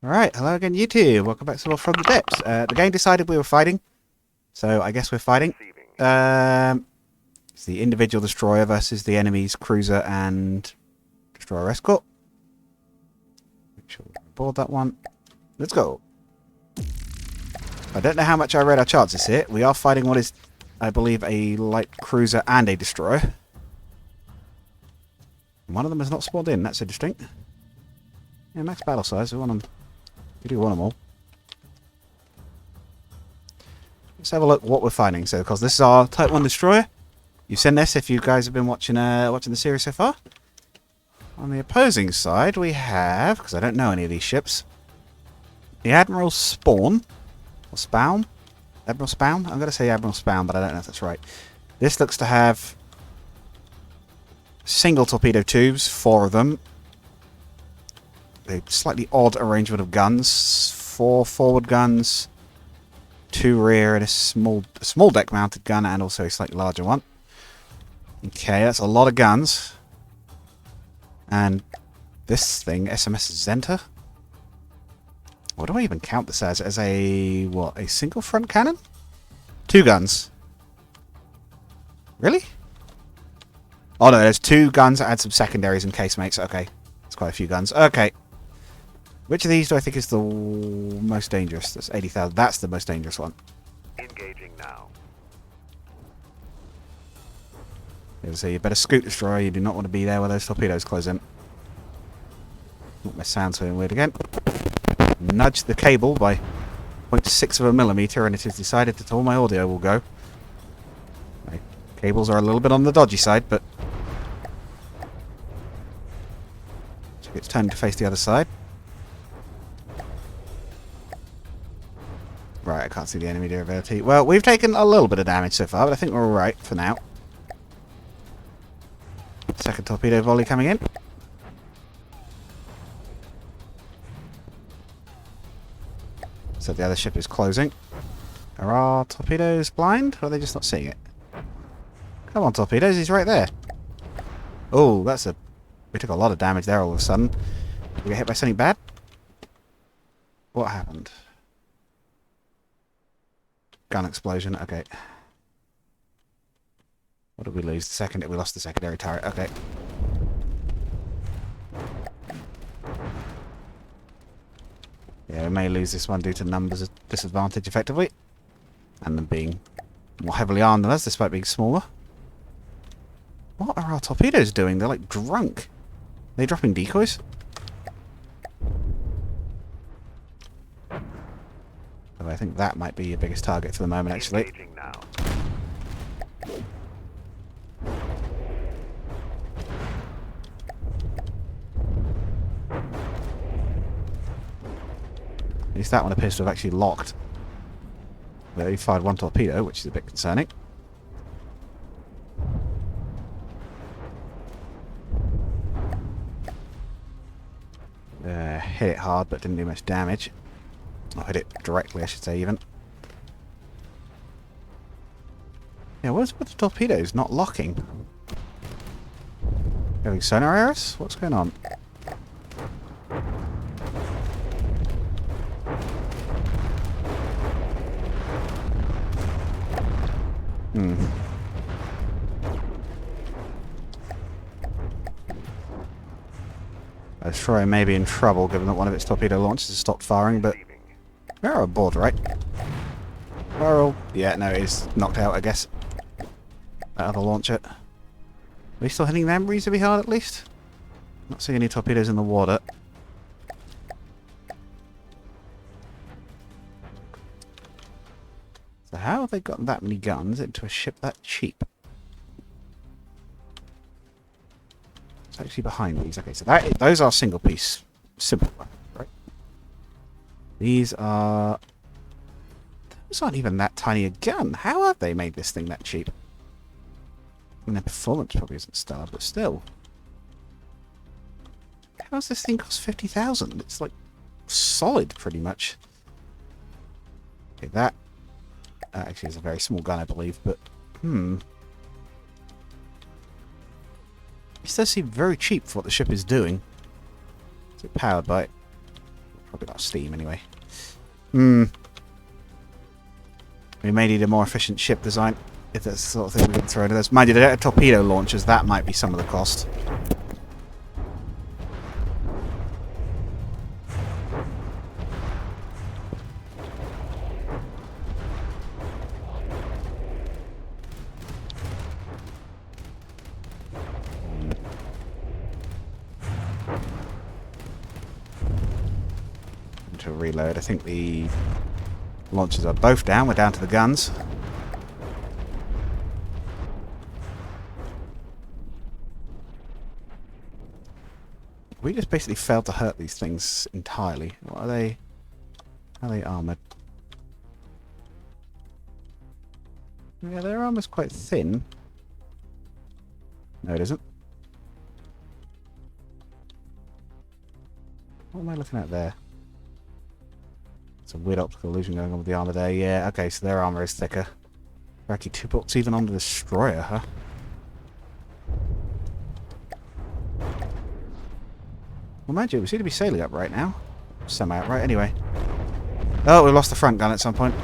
Alright, hello again YouTube. Welcome back to more From the Depths. The game decided we were fighting, so I guess we're fighting. It's the individual destroyer versus the enemy's cruiser and destroyer escort. Make sure we board that one. Let's go. I don't know how much I read our chances here. We are fighting what is, I believe, a light cruiser and a destroyer. One of them has not spawned in, that's interesting. Yeah, max battle size, we want them. We do want them all. Let's have a look what we're fighting. So, because this is our Type 1 destroyer. You've seen this if you guys have been watching the series so far. On the opposing side, we have, because I don't know any of these ships, the Admiral Spawn. Or Spawn? Admiral Spawn? I'm going to say Admiral Spawn, but I don't know if that's right. This looks to have single torpedo tubes, 4 of them. A slightly odd arrangement of guns. 4 forward guns, 2 rear, and a small deck mounted gun, and also a slightly larger one. Okay, that's a lot of guns. And this thing, SMS Zenta? What do I even count this as? As a, what, a single front cannon? 2 guns. Really? Oh no, there's 2 guns, add some secondaries and casemates. Okay, that's quite a few guns. Okay. Which of these do I think is the most dangerous? That's 80,000. That's the most dangerous one. Engaging now. So you better scoot destroyer. You do not want to be there where those torpedoes close in. Oh, my sound's going weird again. Nudge the cable by 0.6 of a millimeter, and it has decided that all my audio will go. My cables are a little bit on the dodgy side, but so it's turned to face the other side. Right, I can't see the enemy durability. Well, we've taken a little bit of damage so far, but I think we're alright for now. Second torpedo volley coming in. So the other ship is closing. Are our torpedoes blind? Or are they just not seeing it? Come on, torpedoes, he's right there. Oh, that's a... We took a lot of damage there all of a sudden. Did we get hit by something bad? What happened? Gun explosion, okay. What did we lose? The second, we lost the secondary turret, okay. Yeah, we may lose this one due to numbers disadvantage effectively. And them being more heavily armed than us, despite being smaller. What are our torpedoes doing? They're like drunk. Are they dropping decoys? Oh, I think that might be your biggest target for the moment, actually. Engaging now. At least that one appears to have actually locked. They only fired 1 torpedo, which is a bit concerning. Hit it hard, but didn't do much damage. Or hit it directly, I should say, even. Yeah, what's with the torpedoes not locking? Having sonar errors? What's going on? A destroyer may be in trouble given that one of its torpedo launches has stopped firing, but we're aboard, right? Barrel. Yeah, no, it is knocked out, I guess. That other launcher. Are we still hitting them reasonably hard, at least? Not seeing any torpedoes in the water. So how have they got that many guns into a ship that cheap? It's actually behind these. Okay, so those are single piece, simple weapons, right? These are... Those aren't even that tiny a gun. How have they made this thing that cheap? I mean, their performance probably isn't stellar, but still. How does this thing cost 50,000? It's like solid, pretty much. Okay, that actually is a very small gun, I believe, but this does seem very cheap for what the ship is doing. Is it powered by? Probably got steam anyway. We may need a more efficient ship design if that's the sort of thing we can throw into this. Mind you, the torpedo launchers, that might be some of the cost. To reload, I think the launchers are both down. We're down to the guns. We just basically failed to hurt these things entirely. What are they? Are they armoured? Yeah, their armour's quite thin. No, it isn't. What am I looking at there? It's a weird optical illusion going on with the armour there. Yeah, okay, so their armour is thicker. They're actually 2 bolts even on the destroyer, huh? Well, mind you, we seem to be sailing up right now. Semi-upright, anyway. Oh, we lost the front gun at some point.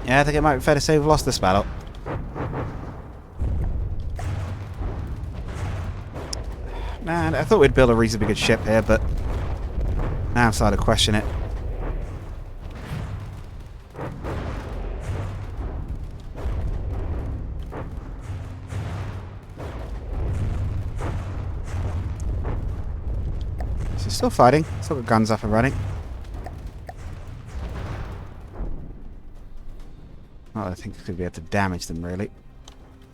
Yeah, I think it might be fair to say we've lost this battle. Man, I thought we'd build a reasonably good ship here, but now I'm starting to question it. So still fighting, still got guns up and running. Well, I think it's going to be able to damage them, really.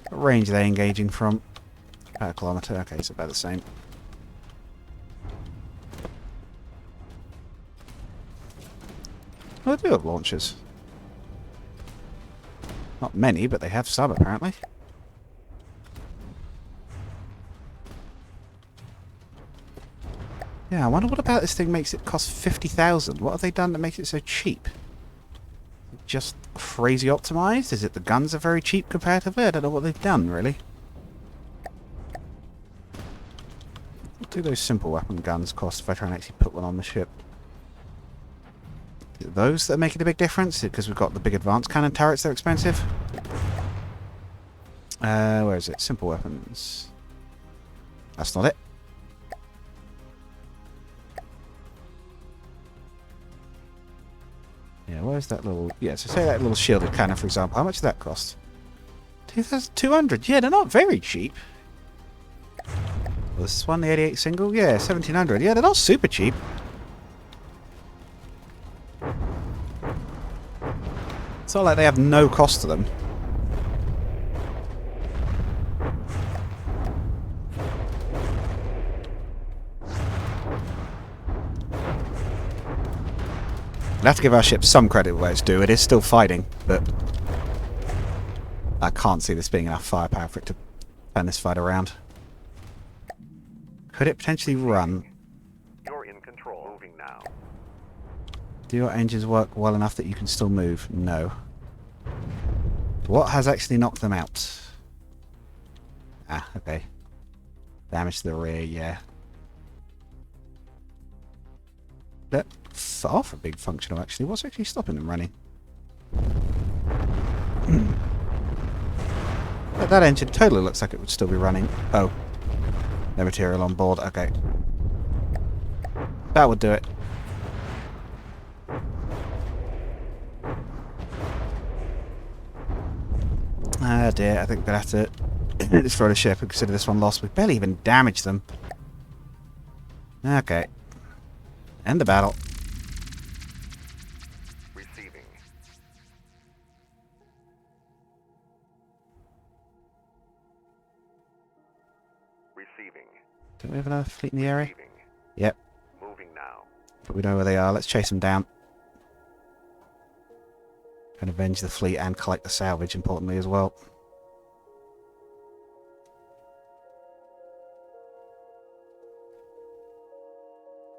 What range are they engaging from? About a kilometre. Okay, it's about the same. Well, they do have launchers. Not many, but they have some, apparently. Yeah, I wonder what about this thing makes it cost 50,000. What have they done that makes it so cheap? Just crazy optimized? Is it the guns are very cheap comparatively? I don't know what they've done, really. What do those simple weapon guns cost if I try and actually put one on the ship? Is it those that are making a big difference? Because we've got the big advanced cannon turrets, they're expensive. Where is it? Simple weapons. That's not it. Yeah, where's that little... Yeah, so say that little shielded cannon, for example. How much does that cost? 2,200. Yeah, they're not very cheap. Well, this one, the 88 single? Yeah, 1,700. Yeah, they're not super cheap. It's not like they have no cost to them. We'll have to give our ship some credit where it's due. It is still fighting, but I can't see this being enough firepower for it to turn this fight around. Could it potentially run? You're in control. Moving now. Do your engines work well enough that you can still move? No. What has actually knocked them out? Ah, okay. Damage to the rear, yeah. That's off a big functional, actually. What's actually stopping them running? That engine totally looks like it would still be running. Oh. No material on board. Okay. That would do it. Ah dear, I think we'll have to destroy the ship and consider this one lost. We barely even damaged them. Okay. End the battle. Receiving. Receiving. Don't we have another fleet in the area? Receiving. Yep. Moving now. But we know where they are. Let's chase them down. And avenge the fleet and collect the salvage, importantly, as well.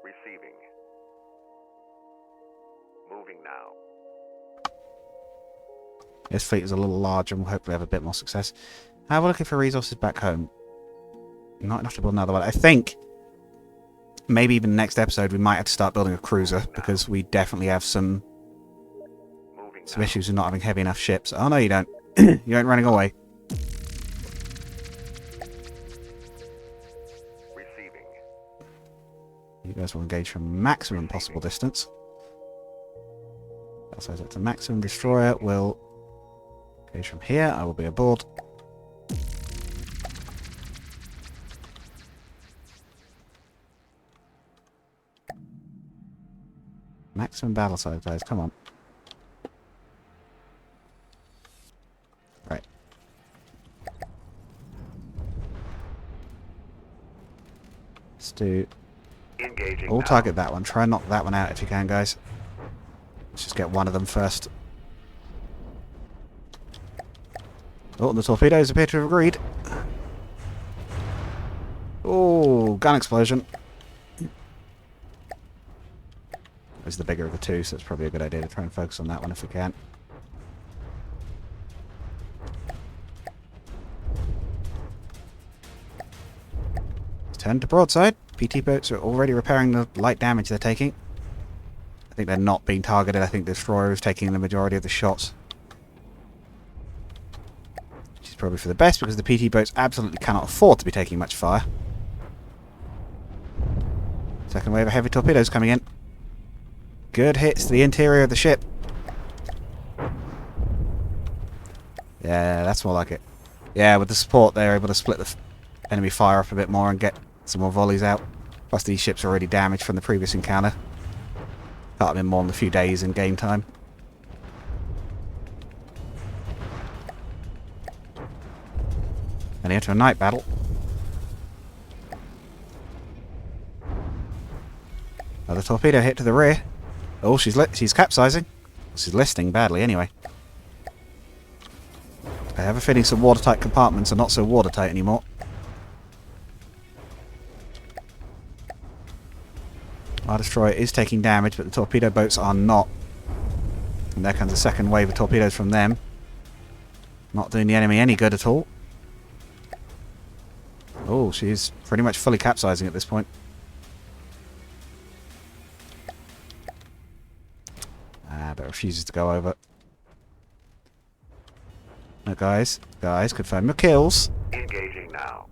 Receiving. Moving now. This fleet is a little larger and we'll hopefully have a bit more success. How are we looking for resources back home? Not enough to build another one. I think maybe even next episode we might have to start building a cruiser, because we definitely have some issues with not having heavy enough ships. Oh, no, you don't. You ain't running away. Receiving. You guys will engage from maximum possible distance. So that's a maximum. Destroyer will engage from here. I will be aboard. Maximum battle size, guys. Come on. Right. Let's do... Engaging All now. target that one. Try and knock that one out if you can, guys. Let's just get one of them first. Oh, the torpedoes appear to have agreed. Oh, gun explosion. It's the bigger of the two, so it's probably a good idea to try and focus on that one if we can. Turn to broadside. PT boats are already repairing the light damage they're taking. I think they're not being targeted. I think the destroyer is taking the majority of the shots. Which is probably for the best, because the PT boats absolutely cannot afford to be taking much fire. Second wave of heavy torpedoes coming in. Good hits to the interior of the ship. Yeah, that's more like it. Yeah, with the support, they're able to split the enemy fire up a bit more and get some more volleys out. Plus, these ships are already damaged from the previous encounter. Can't have been more than a few days in game time. And into a night battle. Another torpedo hit to the rear. Oh, she's capsizing. She's listing badly anyway. I have a feeling some watertight compartments are not so watertight anymore. Our destroyer is taking damage, but the torpedo boats are not. And there comes a second wave of torpedoes from them. Not doing the enemy any good at all. Oh, she's pretty much fully capsizing at this point. But refuses to go over. No, guys, confirm your kills. Engaging now.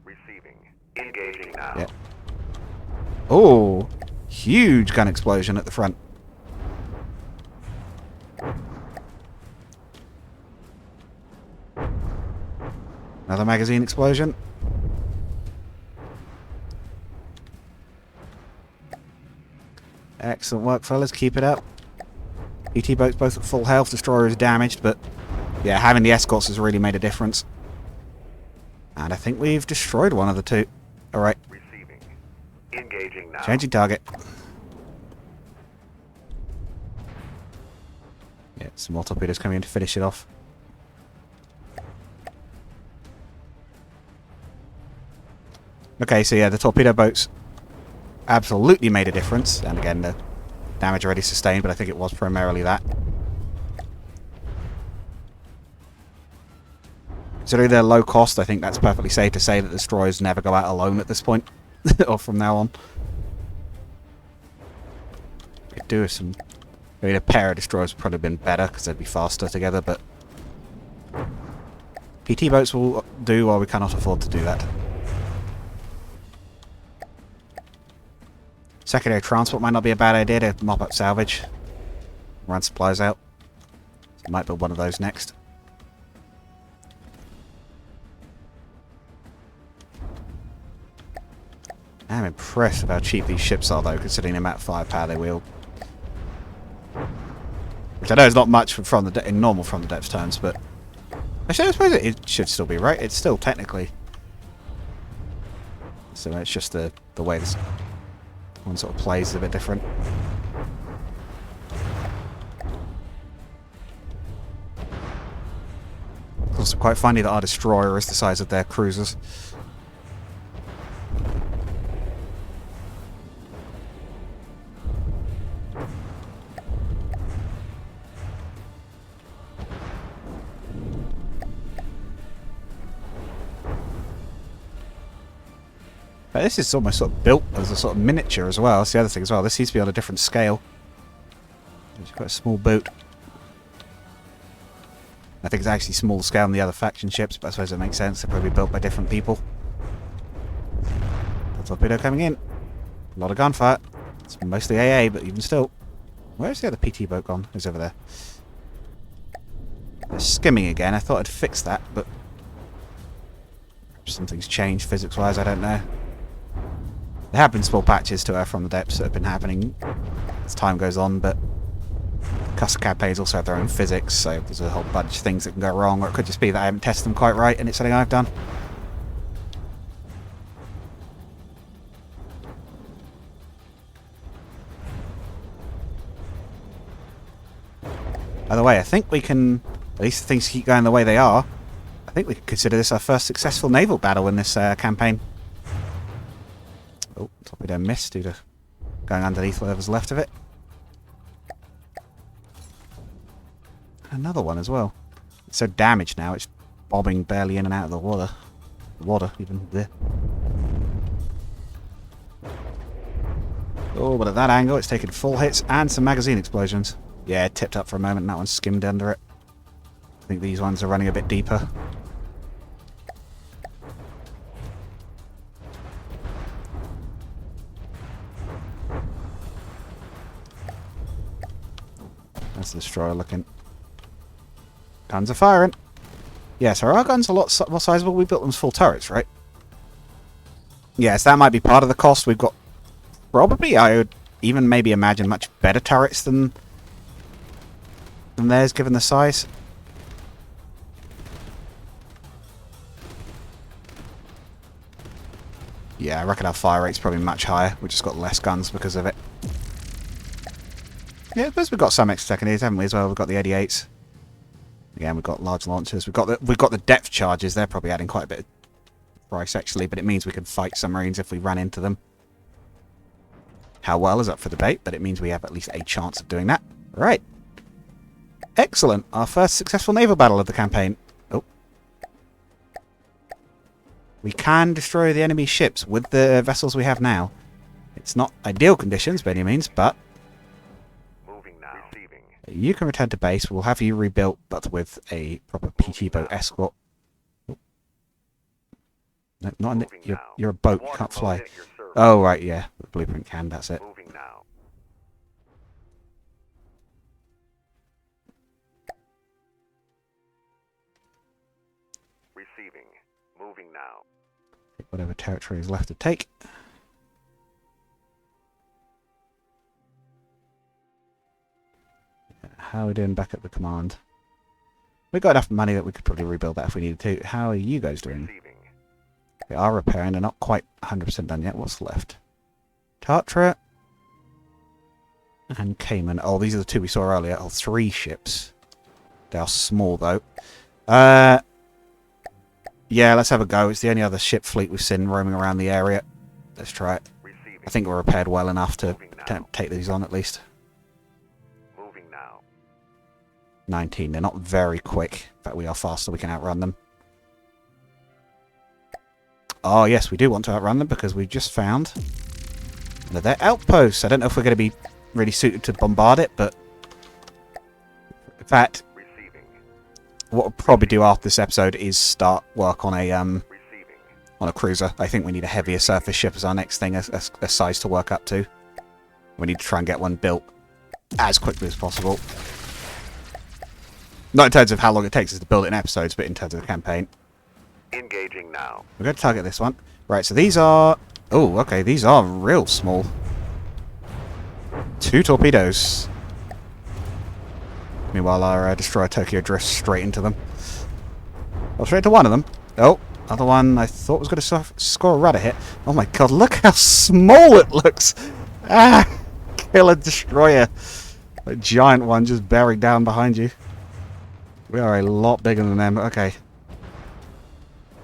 Receiving. Engaging now. Yep. Oh, huge gun explosion at the front. Another magazine explosion. Excellent work, fellas. Keep it up. ET boats both at full health. Destroyer is damaged, but yeah, having the escorts has really made a difference. And I think we've destroyed one of the two. Alright. Receiving. Engaging now. Changing target. Yeah, some more torpedoes coming in to finish it off. Okay, so yeah, the torpedo boats absolutely made a difference. And again, the damage already sustained, but I think it was primarily that. Considering their low cost, I think that's perfectly safe to say that the destroyers never go out alone at this point. Or from now on. Could do with some... I mean, a pair of destroyers would probably have been better, because they'd be faster together, but... PT boats will do while we cannot afford to do that. Secondary transport might not be a bad idea to mop up salvage. Run supplies out. Might build one of those next. I'm impressed with how cheap these ships are, though, considering the amount of firepower they wield. Which I know is not much in normal from the depth terms, but... Actually, I suppose it should still be, right? It's still technically... So it's just the way this one sort of plays is a bit different. It's also quite funny that our destroyer is the size of their cruisers. This is almost sort of built as a sort of miniature as well. That's the other thing as well. This seems to be on a different scale. It's got a small boat. I think it's actually smaller scale than the other faction ships, but I suppose it makes sense. They're probably built by different people. The torpedo coming in. A lot of gunfire. It's mostly AA, but even still. Where's the other PT boat gone? It's over there. They're skimming again. I thought I'd fix that, but perhaps something's changed physics-wise. I don't know. There have been small patches to her from the depths that have been happening as time goes on, but custom campaigns also have their own physics, so there's a whole bunch of things that can go wrong, or it could just be that I haven't tested them quite right and it's something I've done. By the way, I think we can, at least if things keep going the way they are, I think we can consider this our first successful naval battle in this campaign. Oh, torpedo missed due to going underneath whatever's left of it. Another one as well. It's so damaged now, it's bobbing barely in and out of the water. The water, even there. Oh, but at that angle, it's taken full hits and some magazine explosions. Yeah, it tipped up for a moment and that one skimmed under it. I think these ones are running a bit deeper. That's the destroyer looking. Guns are firing. Yes, are our guns a lot more sizable? We built them as full turrets, right? Yes, that might be part of the cost. We've got probably, I would even maybe imagine, much better turrets than theirs, given the size. Yeah, I reckon our fire rate's probably much higher. We've just got less guns because of it. Yeah, I suppose we've got some extra secondaries, haven't we, as well? We've got the 88s. Again, we've got large launchers. We've got the depth charges. They're probably adding quite a bit of price, actually, but it means we can fight submarines if we run into them. How well is up for debate, but it means we have at least a chance of doing that. Right. Excellent. Our first successful naval battle of the campaign. Oh. We can destroy the enemy ships with the vessels we have now. It's not ideal conditions by any means, but you can return to base. We'll have you rebuilt, but with a proper PT boat escort. Oh. No, not in the, you're a boat. You can't fly. Oh, right, yeah. The blueprint can. That's it. Receiving. Moving now. Take whatever territory is left to take. How are we doing back at the command? We've got enough money that we could probably rebuild that if we needed to. How are you guys doing? They are repairing. They're not quite 100% done yet. What's left? Tartra and Cayman. Oh, these are the two we saw earlier. Oh, 3 ships. They are small, though. Yeah, let's have a go. It's the only other ship fleet we've seen roaming around the area. Let's try it. I think we're repaired well enough to take these on, at least. 19. They're not very quick. In fact, we are faster. We can outrun them. Oh, yes, we do want to outrun them because we've just found that they're outposts. I don't know if we're going to be really suited to bombard it, but in fact, what we'll probably do after this episode is start work on a cruiser. I think we need a heavier surface ship as our next thing, a size to work up to. We need to try and get one built as quickly as possible. Not in terms of how long it takes us to build it in episodes, but in terms of the campaign. Engaging now. We're going to target this one. Right, so these are... Oh, okay, these are real small. 2 torpedoes. Meanwhile, our destroyer Tokyo drifts straight into them. Well, straight to one of them. Oh, other one I thought was going to score a rudder hit. Oh my god, look how small it looks! Ah! Kill a destroyer. A giant one just bearing down behind you. We are a lot bigger than them. Okay.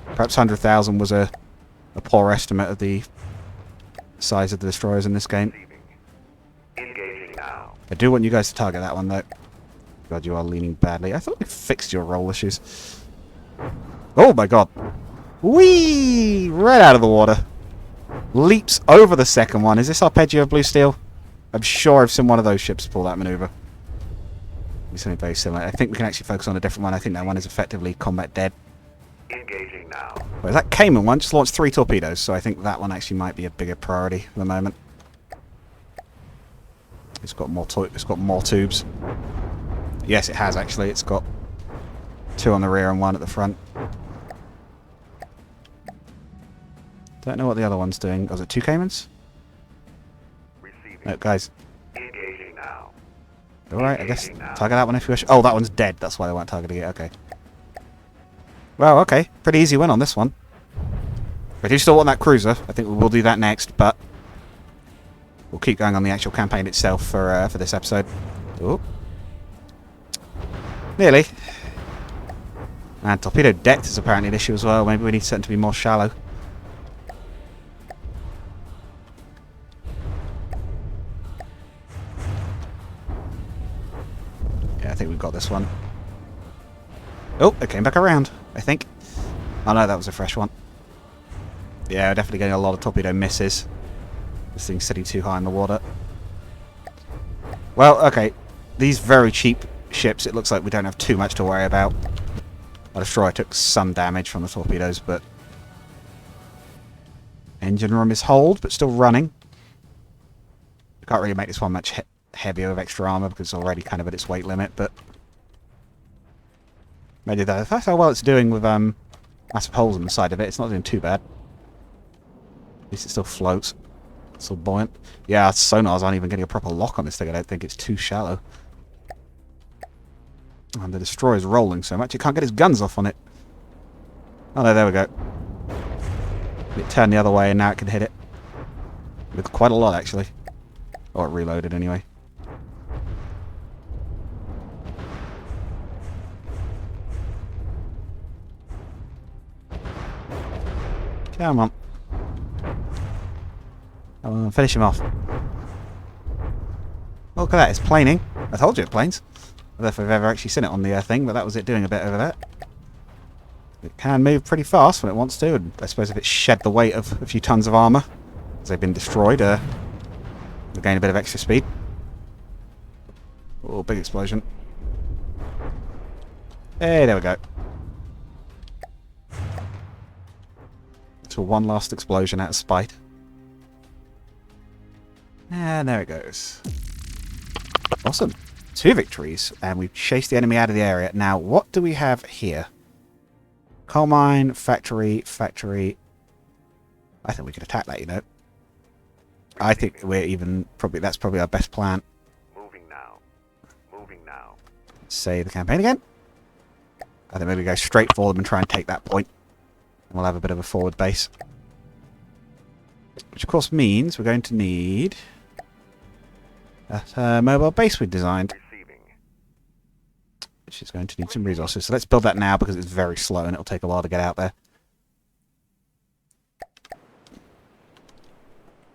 Perhaps 100,000 was a poor estimate of the size of the destroyers in this game. Engaging now. I do want you guys to target that one, though. God, you are leaning badly. I thought we fixed your roll issues. Oh my god. Whee! Right out of the water. leaps over the second one. Is this Arpeggio Blue Steel? I'm sure I've seen one of those ships pull that maneuver. It's something very similar. I think we can actually focus on a different one. I think that one is effectively combat dead. Engaging now. Whereas that Cayman one just launched 3 torpedoes, so I think that one actually might be a bigger priority at the moment. It's got more tubes. Yes, it has actually. It's got 2 on the rear and 1 at the front. Don't know what the other one's doing. Was it 2 Caymans? Receiving. No, guys. Engaging now. Alright, I guess target that one if you wish. Oh, that one's dead. That's why they weren't targeting it. Okay. Well, okay. Pretty easy win on this one. I do still want that cruiser. I think we will do that next, but we'll keep going on the actual campaign itself for this episode. Ooh. Nearly. And torpedo depth is apparently an issue as well. Maybe we need something to be more shallow. Yeah, I think we've got this one. Oh, it came back around, I think. Oh no, that was a fresh one. Yeah, we're definitely getting a lot of torpedo misses. This thing's sitting too high in the water. Well, okay. These very cheap ships, it looks like we don't have too much to worry about. Our destroyer took some damage from the torpedoes, but engine room is hold, but still running. Can't really make this one much heavier with extra armor because it's already kind of at its weight limit, but maybe that's how well it's doing with massive holes in the side of it. It's not doing too bad. At least it still floats. It's still buoyant. Yeah, sonars aren't even getting a proper lock on this thing. I don't think it's too shallow. And the destroyer's rolling so much it can't get its guns off on it. Oh no, there we go. It turned the other way and now it can hit it. With quite a lot actually. Or it reloaded anyway. Come on. I'll finish him off. Look at that, it's planing. I told you it planes. I don't know if I've ever actually seen it on the thing, but that was it doing a bit over there. It can move pretty fast when it wants to, and I suppose if it shed the weight of a few tons of armour, as they've been destroyed, it'll gain a bit of extra speed. Oh, big explosion. Hey, there we go. So one last explosion out of spite. And there it goes. Awesome. 2 victories, and we've chased the enemy out of the area. Now, what do we have here? Coal mine, factory. I think we could attack that, you know. I think that's probably our best plan. Moving now. Moving now. Save the campaign again. I think maybe go straight for them and try and take that point. And we'll have a bit of a forward base. Which of course means we're going to need that mobile base we designed. Receiving. Which is going to need some resources. So let's build that now because it's very slow and it'll take a while to get out there.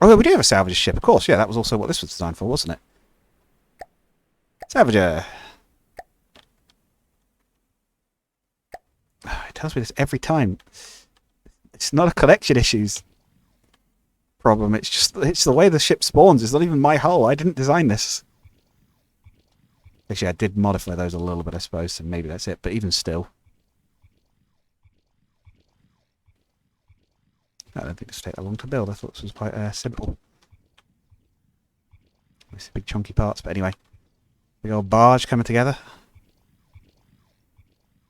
Oh, we do have a salvage ship, of course. Yeah, that was also what this was designed for, wasn't it? Salvager. Oh, it tells me this every time. It's not a collection issues problem. It's the way the ship spawns. It's not even my hull. I didn't design this. Actually, I did modify those a little bit, I suppose, so maybe that's it. But even still, I don't think this would take that long to build. I thought this was quite simple. It's big chunky parts, but anyway. Big old barge coming together.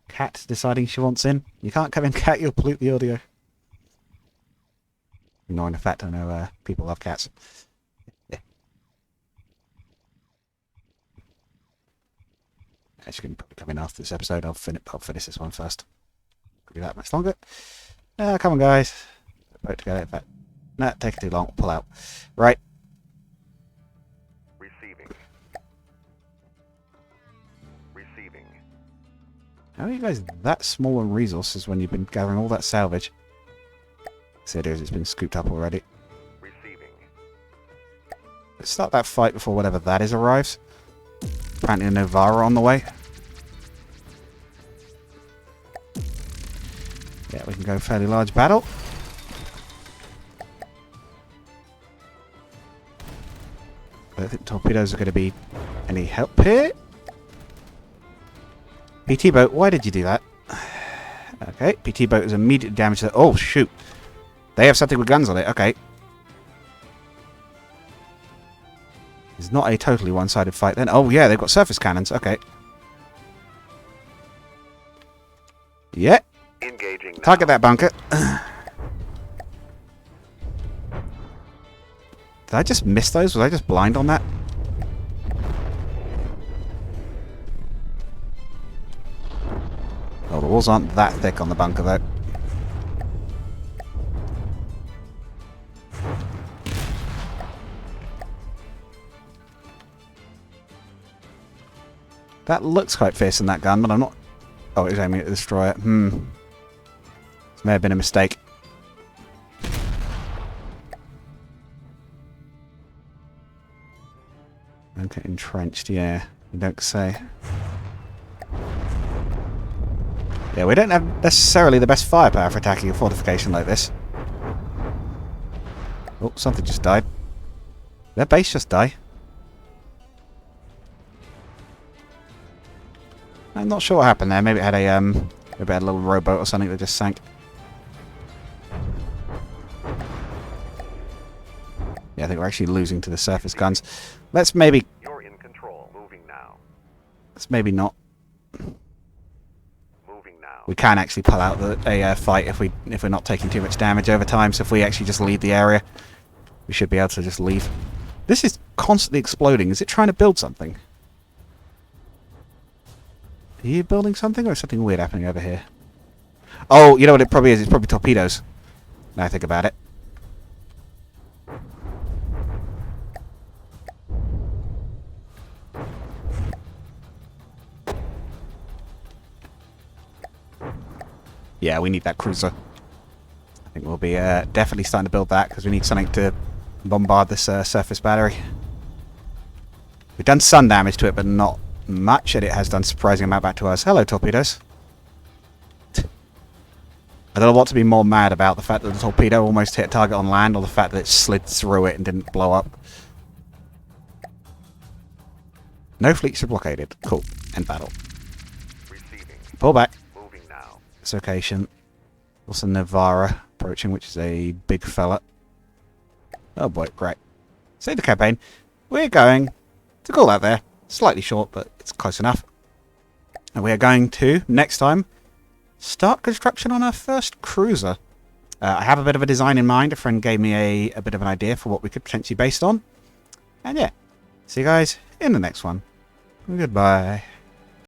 Cat deciding she wants in. You can't come in, Cat. You'll pollute the audio. Ignoring the fact I know people love cats. Yeah. Actually, can probably come in after this episode. I'll finish this one first. Could be that much longer. Come on, guys. Boat together. In fact, no, take it too long. We'll pull out. Right. Receiving. Receiving. How are you guys that small on resources when you've been gathering all that salvage? So it is, it's been scooped up already. Receiving. Let's start that fight before whatever that is arrives. Apparently a Novara on the way. Yeah, we can go fairly large battle. don't think torpedoes are going to be any help here. PT boat, why did you do that? Okay, PT boat is immediately damaged. Oh, shoot. They have something with guns on it. Okay. It's not a totally one-sided fight then. Oh, yeah, they've got surface cannons. Okay. Yeah. Engaging now. Target that bunker. Did I just miss those? Was I just blind on that? Oh, the walls aren't that thick on the bunker, though. That looks quite fierce in that gun, but I'm not... Oh, it's aiming at the destroyer. This may have been a mistake. Okay, entrenched, yeah. You don't say. Yeah, we don't have necessarily the best firepower for attacking a fortification like this. Oh, something just died. Did their base just die? I'm not sure what happened there. Maybe it had maybe it had a little rowboat or something that just sank. Yeah, I think we're actually losing to the surface guns. Let's maybe... You're in control. Moving now. Let's maybe not. Moving now. We can actually pull out a fight if we're not taking too much damage over time. So if we actually just leave the area, we should be able to just leave. This is constantly exploding. Is it trying to build something? Are you building something, or is something weird happening over here? Oh, you know what it probably is? It's probably torpedoes. Now I think about it. Yeah, we need that cruiser. I think we'll be definitely starting to build that, because we need something to bombard this surface battery. We've done some damage to it, but not much, and it has done surprising amount back to us. Hello, torpedoes. I don't know what to be more mad about, the fact that the torpedo almost hit a target on land, or the fact that it slid through it and didn't blow up. No fleets are blockaded. Cool. End battle. Receiving. Pull back. Moving now. Dislocation. Also Navara approaching, which is a big fella. Oh boy, great. Save the campaign. We're going to call out there. Slightly short, but it's close enough. And we are going to, next time, start construction on our first cruiser. I have a bit of a design in mind. A friend gave me a bit of an idea for what we could potentially be based on. And yeah, see you guys in the next one. Goodbye.